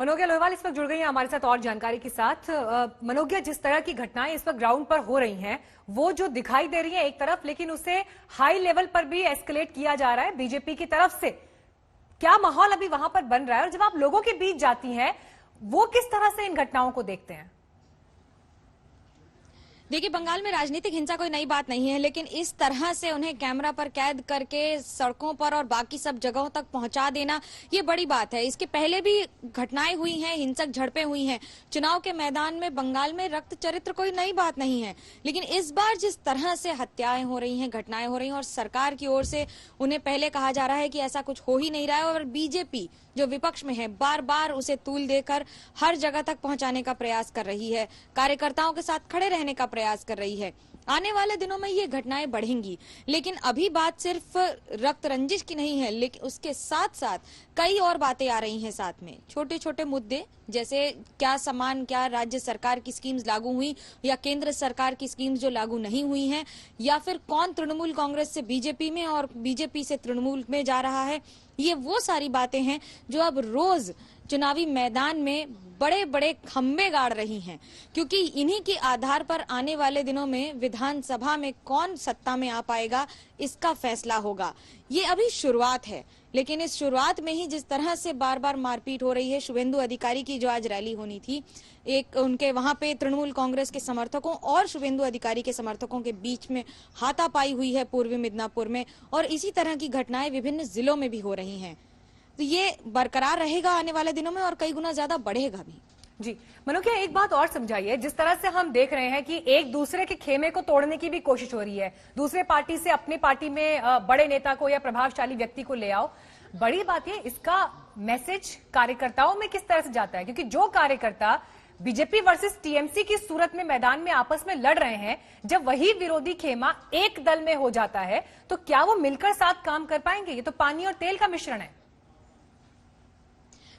मनोज्ञा लोहेवाल इस वक्त जुड़ गई हैं हमारे साथ और जानकारी के साथ। मनोज्ञा, जिस तरह की घटनाएं इस वक्त ग्राउंड पर हो रही हैं वो जो दिखाई दे रही है एक तरफ, लेकिन उसे हाई लेवल पर भी एस्केलेट किया जा रहा है बीजेपी की तरफ से। क्या माहौल अभी वहां पर बन रहा है और जब आप लोगों के बीच जाती हैं वो किस तरह से इन घटनाओं को देखते हैं? देखिए, बंगाल में राजनीतिक हिंसा कोई नई बात नहीं है, लेकिन इस तरह से उन्हें कैमरा पर कैद करके सड़कों पर और बाकी सब जगहों तक पहुंचा देना ये बड़ी बात है। इसके पहले भी घटनाएं हुई हैं, हिंसक झड़पें हुई हैं चुनाव के मैदान में। बंगाल में रक्त चरित्र कोई नई बात नहीं है, लेकिन इस बार जिस तरह से हत्याएं हो रही हैं, घटनाएं हो रही हैं और सरकार की ओर से उन्हें पहले कहा जा रहा है कि ऐसा कुछ हो ही नहीं रहा है, और बीजेपी जो विपक्ष में है बार बार उसे तूल देकर हर जगह तक पहुंचाने का प्रयास कर रही है, कार्यकर्ताओं के साथ खड़े रहने का प्रयास कर रही है। आने वाले दिनों में ये घटनाएं बढ़ेंगी, लेकिन अभी बात सिर्फ रक्त रंजिश की नहीं है, लेकिन उसके साथ साथ कई और बातें आ रही हैं साथ में। छोटे छोटे मुद्दे जैसे क्या राज्य सरकार की स्कीम्स लागू हुई या केंद्र सरकार की स्कीम्स जो लागू नहीं हुई हैं, या फिर कौन तृणमूल कांग्रेस से बीजेपी में और बीजेपी से तृणमूल में जा रहा है। ये वो सारी बातें हैं जो अब रोज चुनावी मैदान में बड़े बड़े खंबे गाड़ रही हैं, क्योंकि इन्हीं के आधार पर आने वाले दिनों में विधानसभा में कौन सत्ता में आ पाएगा इसका फैसला होगा। ये अभी शुरुआत है, लेकिन इस शुरुआत में ही जिस तरह से बार बार मारपीट हो रही है, शुभेंदु अधिकारी की जो आज रैली होनी थी, एक उनके वहां पे तृणमूल कांग्रेस के समर्थकों और शुभेंदु अधिकारी के समर्थकों के बीच में हाथापाई हुई है पूर्वी मिदनापुर में, और इसी तरह की घटनाएं विभिन्न जिलों में भी हो रही हैं। तो ये बरकरार रहेगा आने वाले दिनों में और कई गुना ज्यादा बढ़ेगा भी। जी मनोज्ञा, एक बात और समझाइए। जिस तरह से हम देख रहे हैं कि एक दूसरे के खेमे को तोड़ने की भी कोशिश हो रही है, दूसरे पार्टी से अपनी पार्टी में बड़े नेता को या प्रभावशाली व्यक्ति को ले आओ, बड़ी बात है इसका मैसेज कार्यकर्ताओं में किस तरह से जाता है? क्योंकि जो कार्यकर्ता बीजेपी वर्सेस टीएमसी की सूरत में मैदान में आपस में लड़ रहे हैं, जब वही विरोधी खेमा एक दल में हो जाता है तो क्या वो मिलकर साथ काम कर पाएंगे? ये तो पानी और तेल का मिश्रण है।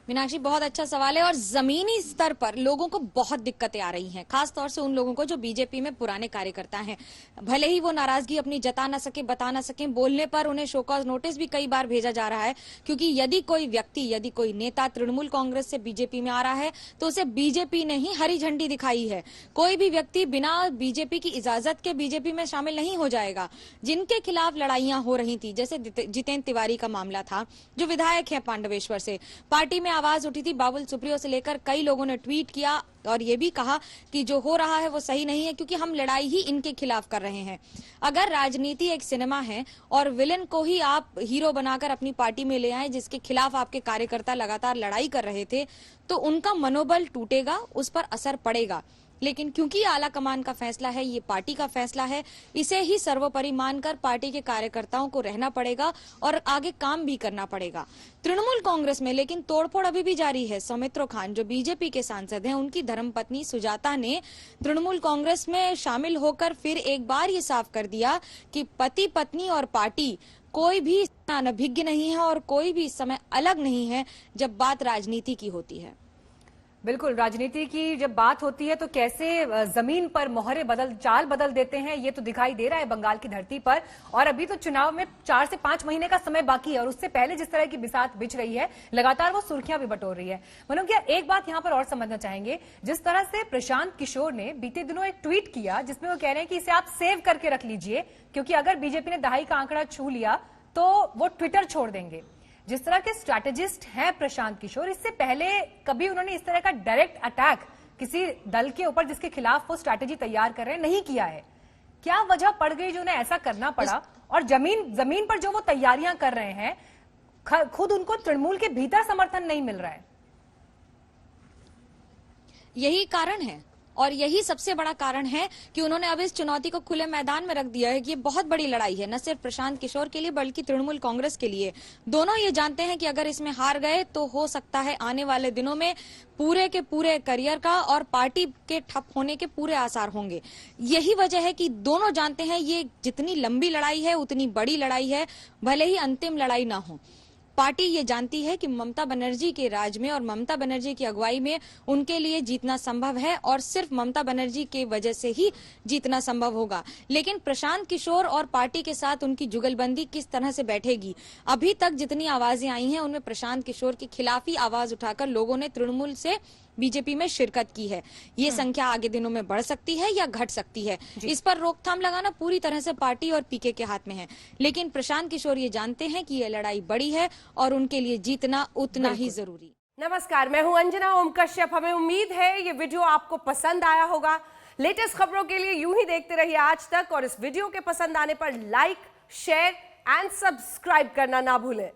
मीनाक्षी, बहुत अच्छा सवाल है, और जमीनी स्तर पर लोगों को बहुत दिक्कतें आ रही हैं, खास तौर से उन लोगों को जो बीजेपी में पुराने कार्यकर्ता हैं। भले ही वो नाराजगी अपनी जता ना सके, बता ना सके, बोलने पर उन्हें शो कॉज नोटिस भी कई बार भेजा जा रहा है, क्योंकि यदि कोई व्यक्ति, यदि कोई नेता तृणमूल कांग्रेस से बीजेपी में आ रहा है तो उसे बीजेपी ने ही हरी झंडी दिखाई है। कोई भी व्यक्ति बिना बीजेपी की इजाजत के बीजेपी में शामिल नहीं हो जाएगा। जिनके खिलाफ लड़ाइयां हो रही थी, जैसे जितेंद्र तिवारी का मामला था, जो विधायक है पांडवेश्वर से, पार्टी में आवाज उठी थी, बाबुल सुप्रियो से लेकर कई लोगों ने ट्वीट किया और ये भी कहा कि जो हो रहा है वो सही नहीं है, क्योंकि हम लड़ाई ही इनके खिलाफ कर रहे हैं। अगर राजनीति एक सिनेमा है और विलेन को ही आप हीरो बनाकर अपनी पार्टी में ले आए, जिसके खिलाफ आपके कार्यकर्ता लगातार लड़ाई कर रहे थे, तो उनका मनोबल टूटेगा, उस पर असर पड़ेगा। लेकिन क्योंकि आला कमान का फैसला है, ये पार्टी का फैसला है, इसे ही सर्वोपरि मानकर पार्टी के कार्यकर्ताओं को रहना पड़ेगा और आगे काम भी करना पड़ेगा। तृणमूल कांग्रेस में लेकिन तोड़फोड़ अभी भी जारी है। सौमित्र खान जो बीजेपी के सांसद हैं, उनकी धर्मपत्नी सुजाता ने तृणमूल कांग्रेस में शामिल होकर फिर एक बार ये साफ कर दिया कि पति पत्नी और पार्टी कोई भी अनभिज्ञ नहीं है और कोई भी समय अलग नहीं है जब बात राजनीति की होती है। बिल्कुल, राजनीति की जब बात होती है तो कैसे जमीन पर मोहरे चाल बदल देते हैं, ये तो दिखाई दे रहा है बंगाल की धरती पर। और अभी तो चुनाव में 4 से 5 महीने का समय बाकी है, और उससे पहले जिस तरह की बिसात बिछ रही है, लगातार वो सुर्खियां भी बटोर रही है। मनोज्ञा, एक बात यहां पर और समझना चाहेंगे। जिस तरह से प्रशांत किशोर ने बीते दिनों एक ट्वीट किया जिसमें वो कह रहे हैं कि इसे आप सेव करके रख लीजिए, क्योंकि अगर बीजेपी ने दहाई का आंकड़ा छू लिया तो वो ट्विटर छोड़ देंगे। जिस तरह के स्ट्रैटेजिस्ट हैं प्रशांत किशोर, इससे पहले कभी उन्होंने इस तरह का डायरेक्ट अटैक किसी दल के ऊपर जिसके खिलाफ वो स्ट्रैटेजी तैयार कर रहे हैं नहीं किया है। क्या वजह पड़ गई जो उन्हें ऐसा करना पड़ा? और जमीन पर जो वो तैयारियां कर रहे हैं, खुद उनको तृणमूल के भीतर समर्थन नहीं मिल रहा है। यही कारण है, और यही सबसे बड़ा कारण है कि उन्होंने अब इस चुनौती को खुले मैदान में रख दिया है कि ये बहुत बड़ी लड़ाई है, न सिर्फ प्रशांत किशोर के लिए बल्कि तृणमूल कांग्रेस के लिए। दोनों ये जानते हैं कि अगर इसमें हार गए तो हो सकता है आने वाले दिनों में पूरे के पूरे करियर का और पार्टी के ठप होने के पूरे आसार होंगे। यही वजह है कि दोनों जानते हैं ये जितनी लंबी लड़ाई है उतनी बड़ी लड़ाई है, भले ही अंतिम लड़ाई ना हो। पार्टी ये जानती है कि ममता बनर्जी के राज में और ममता बनर्जी की अगुवाई में उनके लिए जीतना संभव है और सिर्फ ममता बनर्जी के वजह से ही जीतना संभव होगा। लेकिन प्रशांत किशोर और पार्टी के साथ उनकी जुगलबंदी किस तरह से बैठेगी? अभी तक जितनी आवाजें आई हैं उनमें प्रशांत किशोर के खिलाफ ही आवाज उठाकर लोगों ने तृणमूल से बीजेपी में शिरकत की है। ये संख्या आगे दिनों में बढ़ सकती है या घट सकती है, इस पर रोकथाम लगाना पूरी तरह से पार्टी और पीके के हाथ में है। लेकिन प्रशांत किशोर ये जानते हैं कि ये लड़ाई बड़ी है और उनके लिए जीतना उतना ही जरूरी। नमस्कार, मैं हूं अंजना ओम कश्यप। हमें उम्मीद है ये वीडियो आपको पसंद आया होगा। लेटेस्ट खबरों के लिए यूं ही देखते रहिए आज तक और इस वीडियो के पसंद आने पर लाइक, शेयर एंड सब्सक्राइब करना ना भूलें।